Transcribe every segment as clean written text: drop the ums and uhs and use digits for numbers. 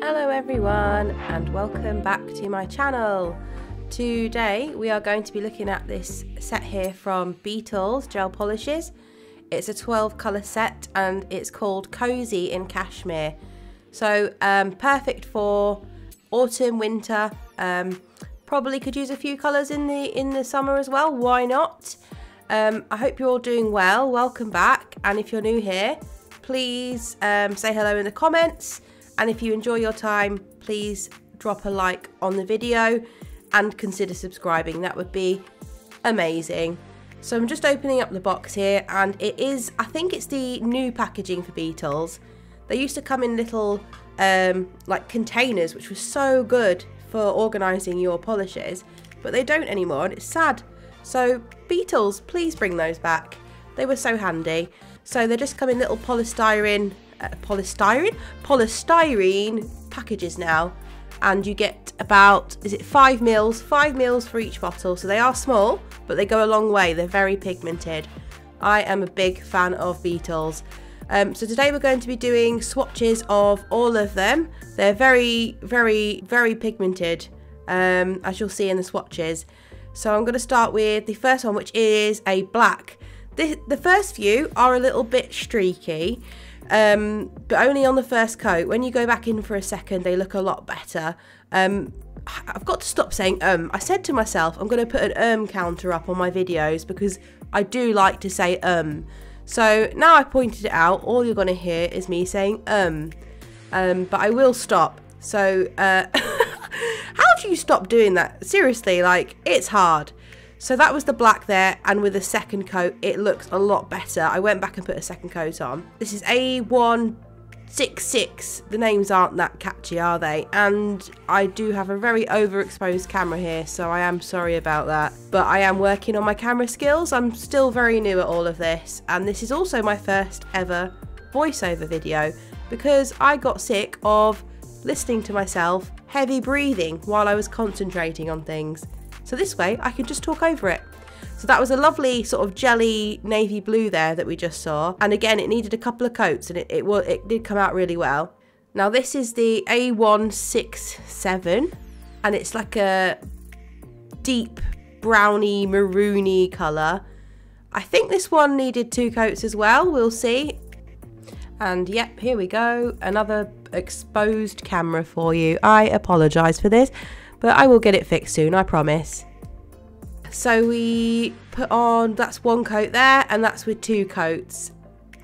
Hello everyone and welcome back to my channel. Today we are going to be looking at this set here from Beetles Gel Polishes. It's a 12 colour set and it's called Cozy in Cashmere. So perfect for autumn, winter, probably could use a few colours in the summer as well, why not? I hope you're all doing well, welcome back, and if you're new here please say hello in the comments. And if you enjoy your time, please drop a like on the video and consider subscribing. That would be amazing. So I'm just opening up the box here, and it is, I think it's the new packaging for Beetles. They used to come in little like containers, which was so good for organising your polishes, but they don't anymore and it's sad. So Beetles, please bring those back. They were so handy. So they just come in little polystyrene packages now, and you get about, is it 5 mils for each bottle. So they are small but they go a long way. They're very pigmented. I am a big fan of Beetles. So today we're going to be doing swatches of all of them. They're very pigmented, as you'll see in the swatches. So I'm going to start with the first one, which is a black. The first few are a little bit streaky, but only on the first coat. When you go back in for a second, they look a lot better. I've got to stop saying I said to myself I'm going to put an counter up on my videos because I do like to say so now I pointed it out, all you're going to hear is me saying but I will stop. So how do you stop doing that? Seriously, like, it's hard. So that was the black there, and with a second coat it looks a lot better. I went back and put a second coat on. This is A166. The names aren't that catchy, are they? And I do have a very overexposed camera here, so I am sorry about that. But I am working on my camera skills. I'm still very new at all of this, and this is also my first ever voiceover video because I got sick of listening to myself heavy breathing while I was concentrating on things. So this way I can just talk over it. So that was a lovely sort of jelly navy blue there that we just saw. And again, it needed a couple of coats, and it did come out really well. Now this is the A167, and it's like a deep browny maroony colour. I think this one needed 2 coats as well, we'll see. And yep, here we go, another exposed camera for you. I apologise for this, but I will get it fixed soon, I promise. So we put on, that's 1 coat there, and that's with 2 coats.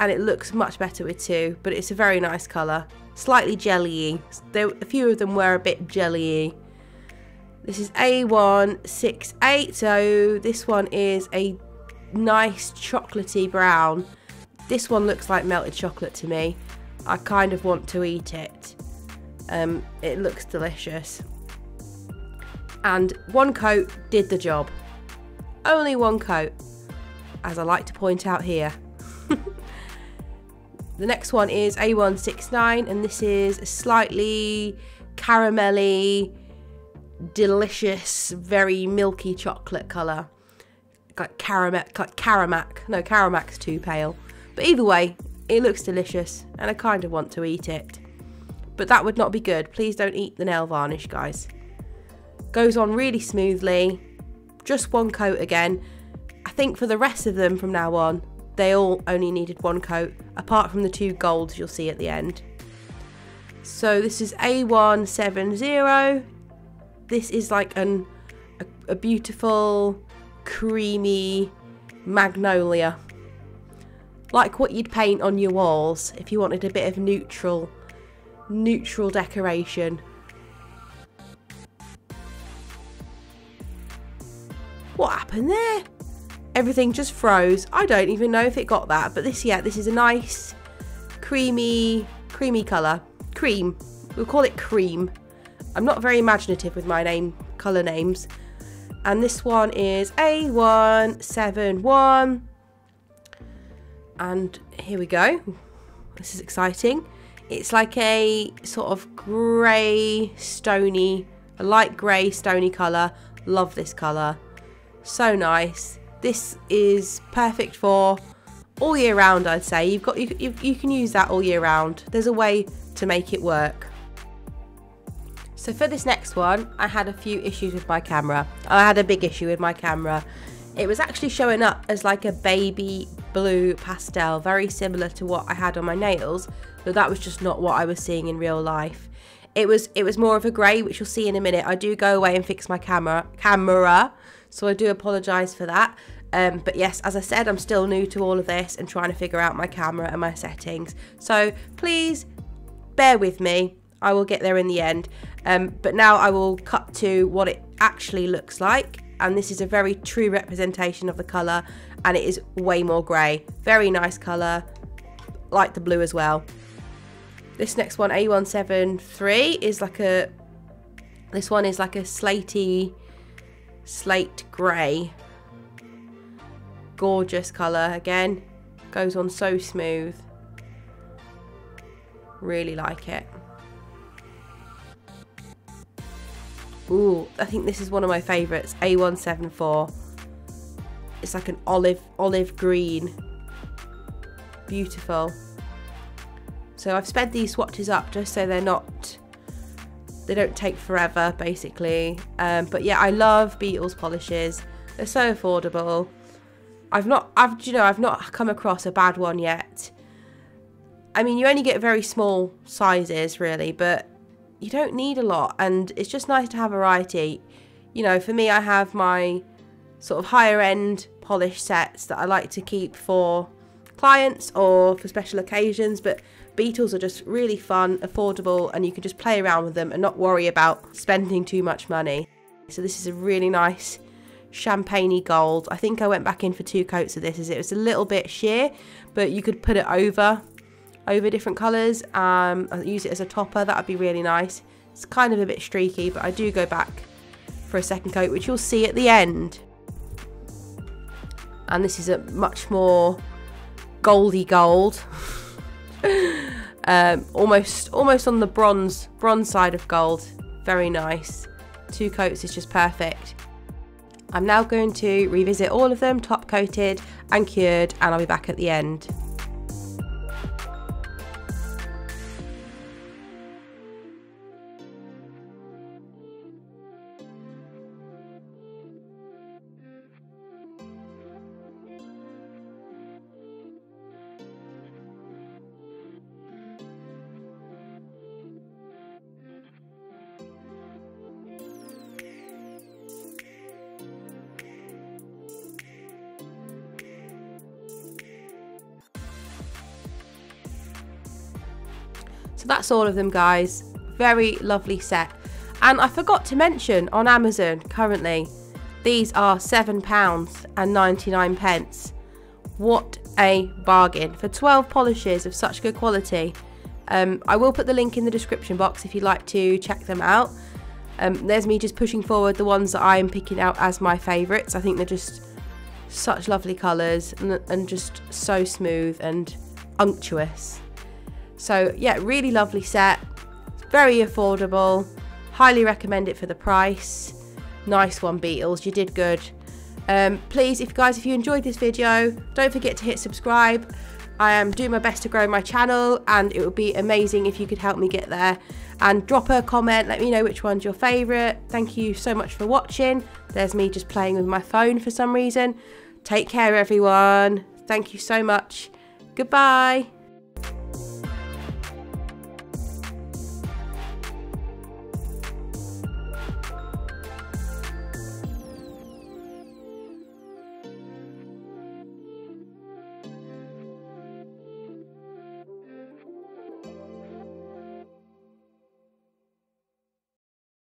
And it looks much better with 2, but it's a very nice colour. Slightly jelly-y. A few of them were a bit jelly-y. This is A168, so this one is a nice chocolatey brown. This one looks like melted chocolate to me. I kind of want to eat it. It looks delicious. And 1 coat did the job. Only 1 coat, as I like to point out here. The next one is A169, and this is a slightly caramelly, delicious, very milky chocolate colour. Like Caramac. No, Caramac's too pale. But either way, it looks delicious, and I kind of want to eat it. But that would not be good. Please don't eat the nail varnish, guys. Goes on really smoothly. Just 1 coat again. I think for the rest of them from now on, they all only needed 1 coat, apart from the 2 golds you'll see at the end. So this is A170. This is like a beautiful creamy magnolia, like what you'd paint on your walls if you wanted a bit of neutral decoration. What happened there? Everything just froze. I don't even know if it got that, but this is a nice creamy colour. Cream. We'll call it cream. I'm not very imaginative with my colour names. And this one is A171. And here we go. This is exciting. It's like a sort of grey, stony, a light grey, stony colour. Love this colour. So nice. This is perfect for all year round, I'd say. You can use that all year round. There's a way to make it work. So for this next one, I had a few issues with my camera. I had a big issue with my camera. It was actually showing up as like a baby blue pastel, very similar to what I had on my nails, but that was just not what I was seeing in real life. It was more of a grey, which you'll see in a minute. I do go away and fix my camera, so I do apologise for that. But yes, as I said, I'm still new to all of this and trying to figure out my camera and my settings. So please bear with me. I will get there in the end. But now I will cut to what it actually looks like. And this is a very true representation of the colour, and it is way more grey. Very nice colour, like the blue as well. This next one, A173, is like a, this one is like a slate grey. Gorgeous colour again, goes on so smooth. Really like it. Ooh, I think this is one of my favourites, A174. It's like an olive green. Beautiful. So I've sped these swatches up just so they don't take forever, basically. But yeah, I love Beetles polishes. They're so affordable. I've not come across a bad one yet. I mean, you only get very small sizes really, but you don't need a lot, and it's just nice to have variety. You know, for me, I have my sort of higher end polish sets that I like to keep for clients or for special occasions, but Beetles are just really fun, affordable, and you can just play around with them and not worry about spending too much money. So this is a really nice champagne-y gold. I think I went back in for 2 coats of this, as it was a little bit sheer, but you could put it over different colours. Use it as a topper, that would be really nice. It's kind of a bit streaky, but I do go back for a second coat, which you'll see at the end. And this is a much more goldy gold. Almost on the bronze side of gold. Very nice. 2 coats is just perfect. I'm now going to revisit all of them, top coated and cured, and I'll be back at the end. So that's all of them, guys. Very lovely set. And I forgot to mention, on Amazon currently, these are £7.99. What a bargain for 12 polishes of such good quality. I will put the link in the description box if you'd like to check them out. There's me just pushing forward the ones that I'm picking out as my favourites. I think they're just such lovely colours and just so smooth and unctuous. So yeah, really lovely set, very affordable, highly recommend it for the price. Nice one, Beetles, you did good. Please, if you enjoyed this video, don't forget to hit subscribe. I am doing my best to grow my channel, and it would be amazing if you could help me get there. And drop a comment, let me know which one's your favourite. Thank you so much for watching. There's me just playing with my phone for some reason. Take care, everyone. Thank you so much. Goodbye.